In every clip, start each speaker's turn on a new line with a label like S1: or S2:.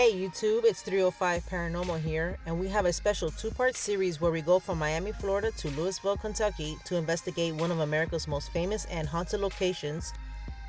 S1: Hey YouTube, it's 305 Paranormal here, and we have a special two-part series where we go from Miami, Florida to Louisville, Kentucky to investigate one of America's most famous and haunted locations,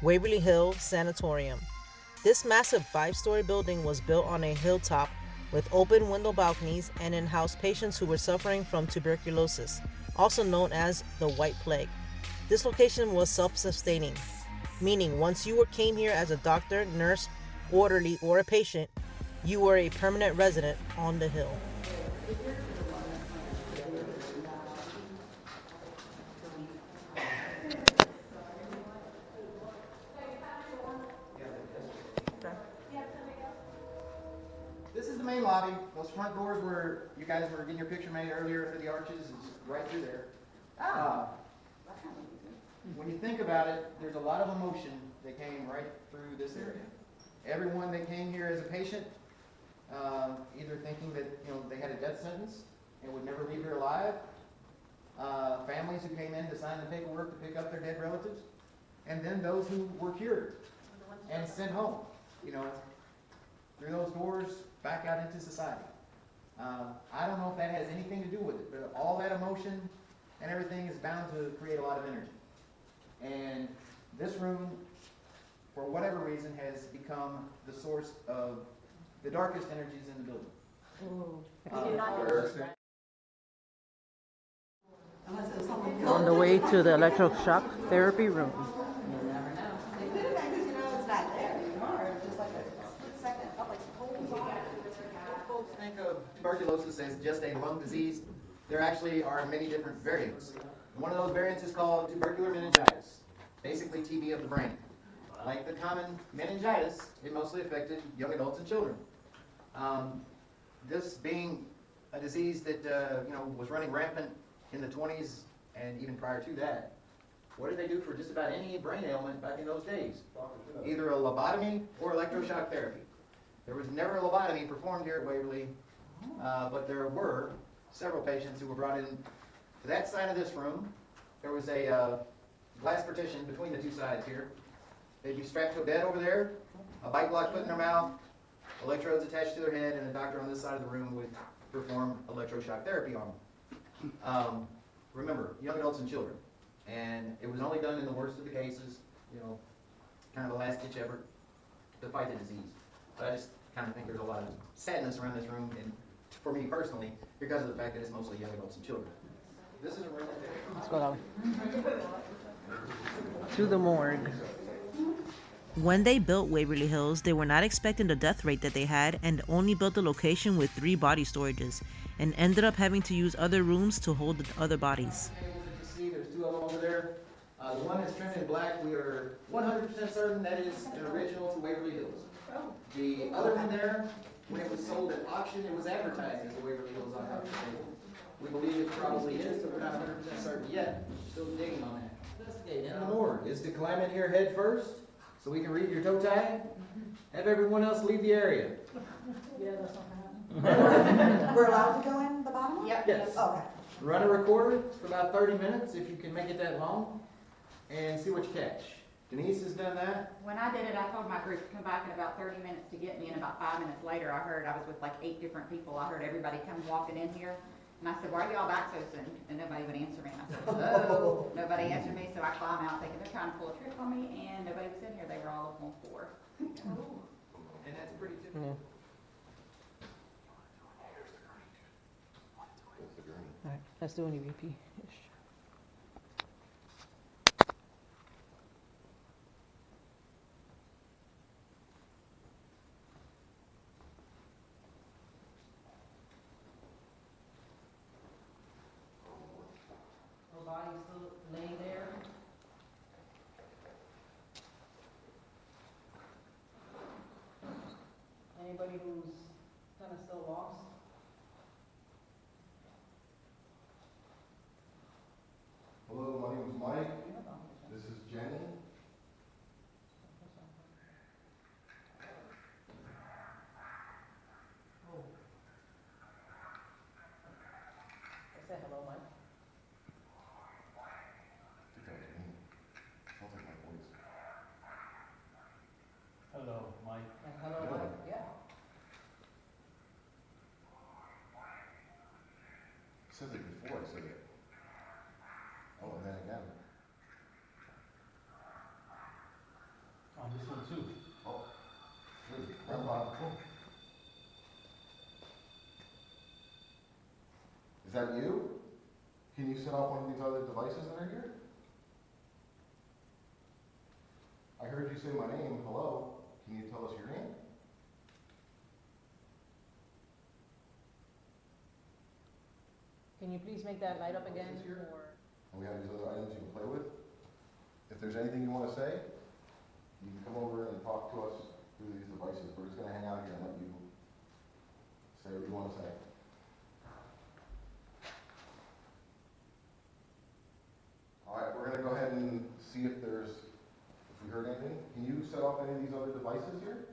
S1: Waverly Hills Sanatorium. This massive 5-story building was built on a hilltop with open window balconies and in-house patients who were suffering from tuberculosis, also known as the White Plague. This location was self-sustaining, meaning once you came here as a doctor, nurse, orderly, or a patient, you were a permanent resident on the hill.
S2: This is the main lobby. Those front doors where you guys were getting your picture made earlier for the arches is right through there. When you think about it, there's a lot of emotion that came right through this area. Everyone that came here as a patient, either thinking that they had a death sentence and would never leave here alive, families who came in to sign the paperwork to pick up their dead relatives, and then those who were cured and sent home, through those doors back out into society. I don't know if that has anything to do with it, but all that emotion and everything is bound to create a lot of energy. And this room, for whatever reason, has become the source of the darkest energies in the building.
S1: On the way to the electroshock therapy room.
S2: Folks think of tuberculosis as just a lung disease. There actually are many different variants. One of those variants is called tubercular meningitis, basically TB of the brain. Like the common meningitis, it mostly affected young adults and children. This being a disease that was running rampant in the 20s and even prior to that, what did they do for just about any brain ailment back in those days? Either a lobotomy or electroshock therapy. There was never a lobotomy performed here at Waverly, but there were several patients who were brought in to that side of this room. There was a glass partition between the two sides here. They'd be strapped to a bed over there, a bite block put in their mouth, electrodes attached to their head, and a doctor on this side of the room would perform electroshock therapy on them. Remember, young adults and children. And it was only done in the worst of the cases, kind of a last-ditch effort to fight the disease. But I just kind of think there's a lot of sadness around this room, and for me personally, because of the fact that it's mostly young adults and children. This is a room that
S1: Let's go that way. To the morgue. When they built Waverly Hills, they were not expecting the death rate that they had and only built the location with 3 body storages and ended up having to use other rooms to hold the other bodies.
S2: See, there's 2 of them over there. The one that's trimmed in black, we are 100% certain that is an original to Waverly Hills. The other one there, when it was sold at auction, it was advertised as a Waverly Hills on top of the table. We believe it probably is, but we're not 100% certain yet. Still digging on that. In the morgue is to climb in here head first, so we can read your toe tag. Have everyone else leave the area.
S3: Yeah, that's not happening. We're allowed to go in the bottom one?
S2: Yep. Yes.
S3: Okay.
S2: Run a recorder for about 30 minutes, if you can make it that long, and see what you catch. Denise has done that.
S4: When I did it, I told my group to come back in about 30 minutes to get me, and about 5 minutes later, I was with like 8 different people. I heard everybody come walking in here, and I said, "Why are y'all back so soon?" And nobody would answer me. And I said, "Hello." Nobody answered me, so I climb out thinking they're trying to pull a trick on me, and nobody was in here. They were all up on the floor.
S2: And that's pretty typical.
S1: All right, let's do an EVP.
S3: Body still laying there. Anybody who's kind of still lost?
S5: Hello, my name is Mike. This is Jenny.
S3: Say hello, Mike.
S5: Hello, Mike.
S3: Hello, Mike. Yeah.
S5: says it before, I said it. Oh, and then again.
S6: On this one too.
S5: Oh, good. Grandpa. Is that you? Can you set off one of these other devices that are here? I heard you say my name. Hello. Can you tell us your name?
S7: Can you please make that light up again?
S5: Is this here?
S7: Or
S5: And we have these other items you can play with. If there's anything you want to say, you can come over and talk to us through these devices. We're just going to hang out here and let you say what you want to say. All right, we're going to go ahead and see if we heard anything. Can you set off any of these other devices here?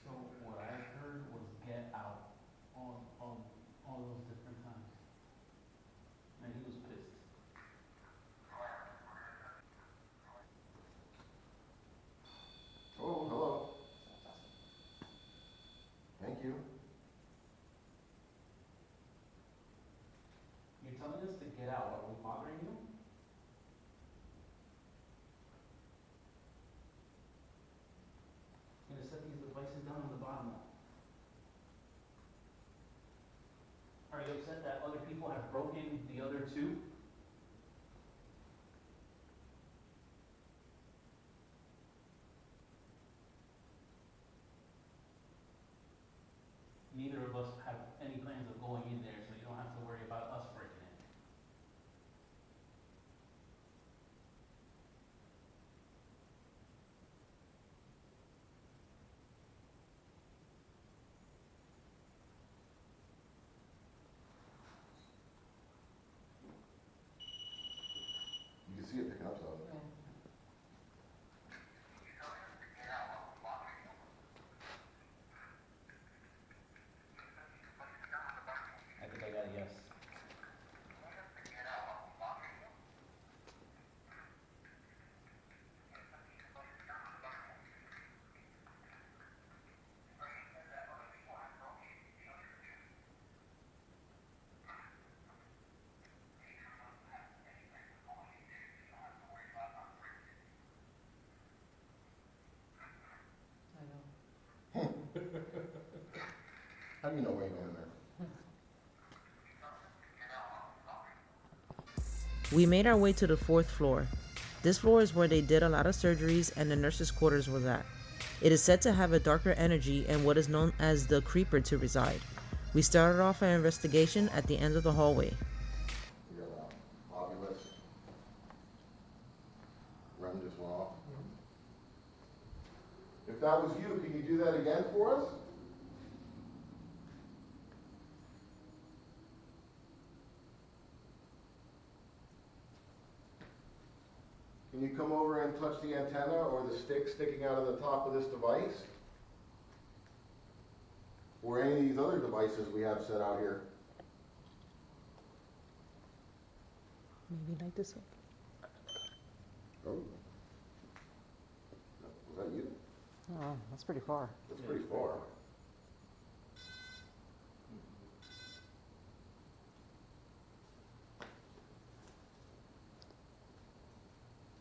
S6: So what I heard was get out all those different times. And he was pissed.
S5: Oh, hello. Thank you.
S6: You're telling us to get out. Are we bothering you? You're gonna set these devices down on the bottom now. Are you upset that other people have broken the other two? Neither of us have any plans of going in there, so you don't have to worry about us breaking in.
S5: You can see it picking up something.
S6: I think I got a yes.
S7: I know.
S5: How do you know where you're going there?
S1: We made our way to the 4th floor. This floor is where they did a lot of surgeries and the nurses' quarters was at. It is said to have a darker energy and what is known as the creeper to reside. We started off our investigation at the end of the hallway.
S5: You're ovulus. Rem just went off. If that was you, can you do that again for us? Can you come over and touch the antenna or the stick sticking out of the top of this device? Or any of these other devices we have set out here?
S7: Maybe like this one.
S5: Oh. Was that you?
S7: Oh, that's pretty far.
S5: That's pretty far.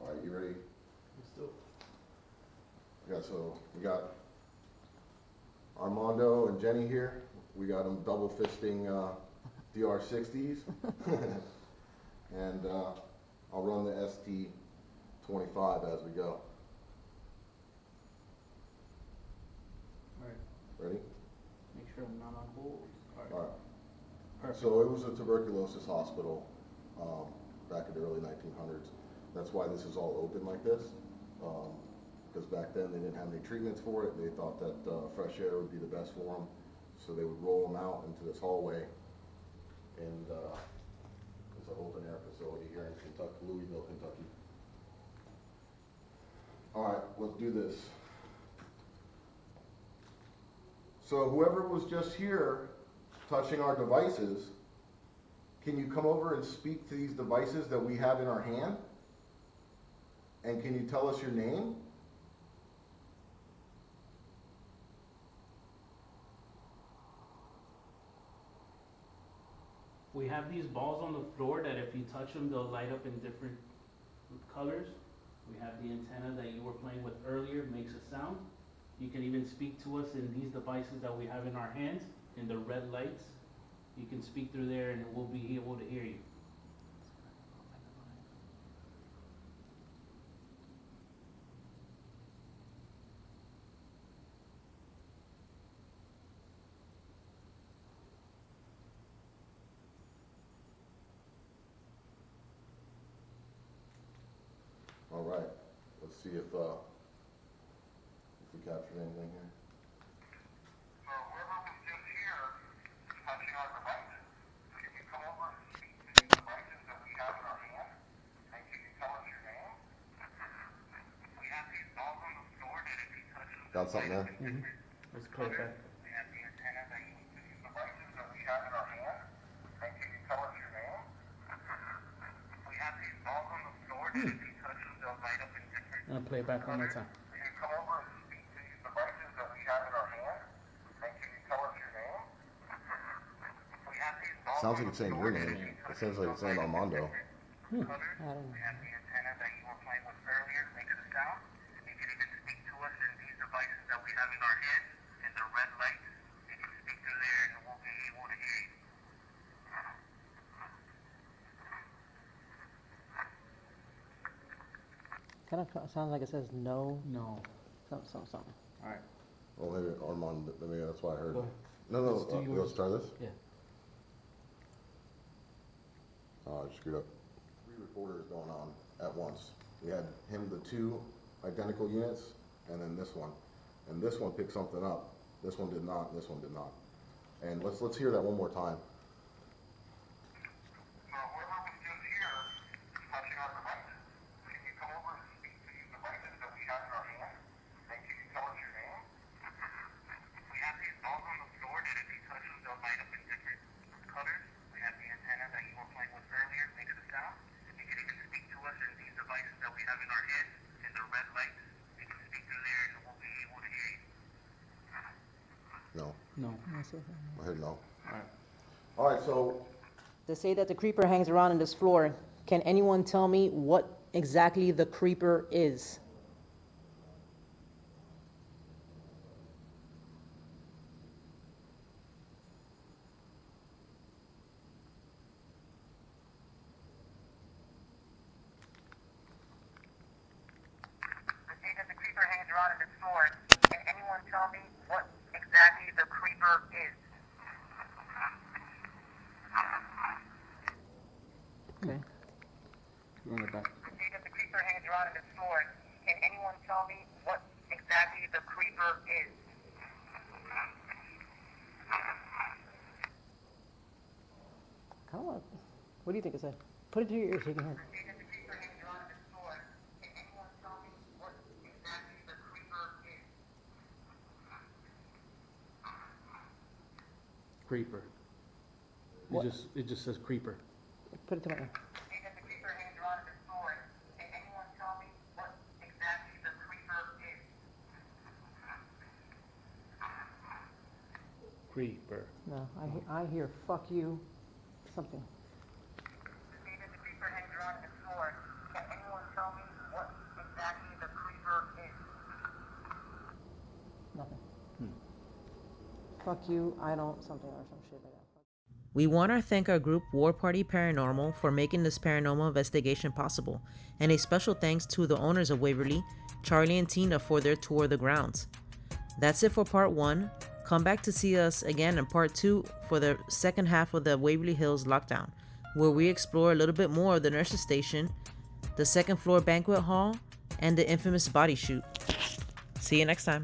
S5: All right, you ready?
S6: Let's do it.
S5: Yeah, so we got Armando and Jenny here. We got them double fisting DR60s. And I'll run the ST25 as we go.
S6: Alright,
S5: Ready?
S6: make sure I'm not on hold.
S5: All
S6: Alright,
S5: right.
S6: perfect.
S5: So it was a tuberculosis hospital back in the early 1900s. That's why this is all open like this. Because back then they didn't have any treatments for it. They thought that fresh air would be the best for them. So they would roll them out into this hallway. And it's an open air facility here in Kentucky, Louisville, Kentucky. All right, let's do this. So whoever was just here touching our devices, can you come over and speak to these devices that we have in our hand? And can you tell us your name?
S6: We have these balls on the floor that if you touch them, they'll light up in different colors. We have the antenna that you were playing with earlier, makes a sound. You can even speak to us in these devices that we have in our hands, in the red lights. You can speak through there and we'll be able to hear you.
S5: All right, let's see if we captured anything here.
S8: So whoever was just here touching our devices, can you come over and speak to these devices that we have in our hand? And can you tell us your name? We have these balls on the floor that if you touch them,
S5: Got something there?
S6: Let's play it back.
S8: we have the antenna that you to these devices that we have in our hand. And can you tell us your name? We have these balls on the floor that if you touch them, they'll light up in different
S6: I'm gonna play it back one more time.
S8: Can you come over and speak to these devices that we have in our hand? And can you tell us your name? We have these balls
S5: Sounds like
S8: on
S5: it's
S8: the
S5: saying
S8: floor
S5: your
S8: that
S5: name.
S8: if you
S5: It
S8: touch
S5: sounds
S8: them,
S5: like it's
S8: they'll
S5: saying
S8: light up in
S5: Armando.
S8: different colors.
S7: I don't know.
S8: We have the antenna that you were playing with earlier, makes a sound. You can even speak to us in these devices that we have in our hands, in the red lights. You can speak through there and we'll be able to hear you.
S7: Kind of sounds like it says no,
S6: No.
S7: something.
S6: Alright.
S5: Well, maybe Armando, maybe that's why I heard.
S6: Go ahead.
S5: No,
S6: Let's do yours.
S5: let's try this.
S6: Yeah.
S5: Oh, I screwed up. 3 recorders going on at once. We had him the 2 identical units, and then this one. And this one picked something up. This one did not, and this one did not. And let's hear that one more time.
S8: So whoever was just here touching our devices, can you come over and speak to these devices that we have in our hand? And can you tell us your name? We have these balls on the floor that if you touch them, they'll light up in different colors. We have the antenna that you were playing with earlier, makes a sound. You can even speak to us in these devices that we have in our hands, in the red lights. You can speak through there and we'll be able to hear you.
S5: No,
S6: No.
S5: I heard no.
S6: Alright.
S5: All right, so
S7: They say that the creeper hangs around on this floor. Can anyone tell me what exactly the creeper is?
S8: The day that the creeper hangs around on this floor, can anyone tell me what exactly the creeper is?
S7: Okay.
S6: Run it back.
S8: The day that the creeper hangs around on this floor, can anyone tell me what exactly the creeper is?
S7: Come on. What do you think it said? Put it to your ears so you can hear.
S8: The day that the creeper hangs around on this floor, can anyone tell me what exactly the creeper is?
S6: Creeper.
S7: What?
S6: It just says creeper.
S7: Put it to my ear.
S8: The day that the creeper hangs around on this floor, can anyone tell me
S6: creeper.
S7: No, I hear fuck you, something.
S8: See that the creeper hangs around the floor. Can anyone tell me what exactly the creeper is?
S7: Nothing. Fuck you, I don't, something or some shit like that.
S1: We want to thank our group War Party Paranormal for making this paranormal investigation possible, and a special thanks to the owners of Waverly, Charlie and Tina, for their tour of the grounds. That's it for part 1. Come back to see us again in part 2 for the second half of the Waverly Hills lockdown, where we explore a little bit more of the nurses station, the second floor banquet hall, and the infamous body shoot. See you next time.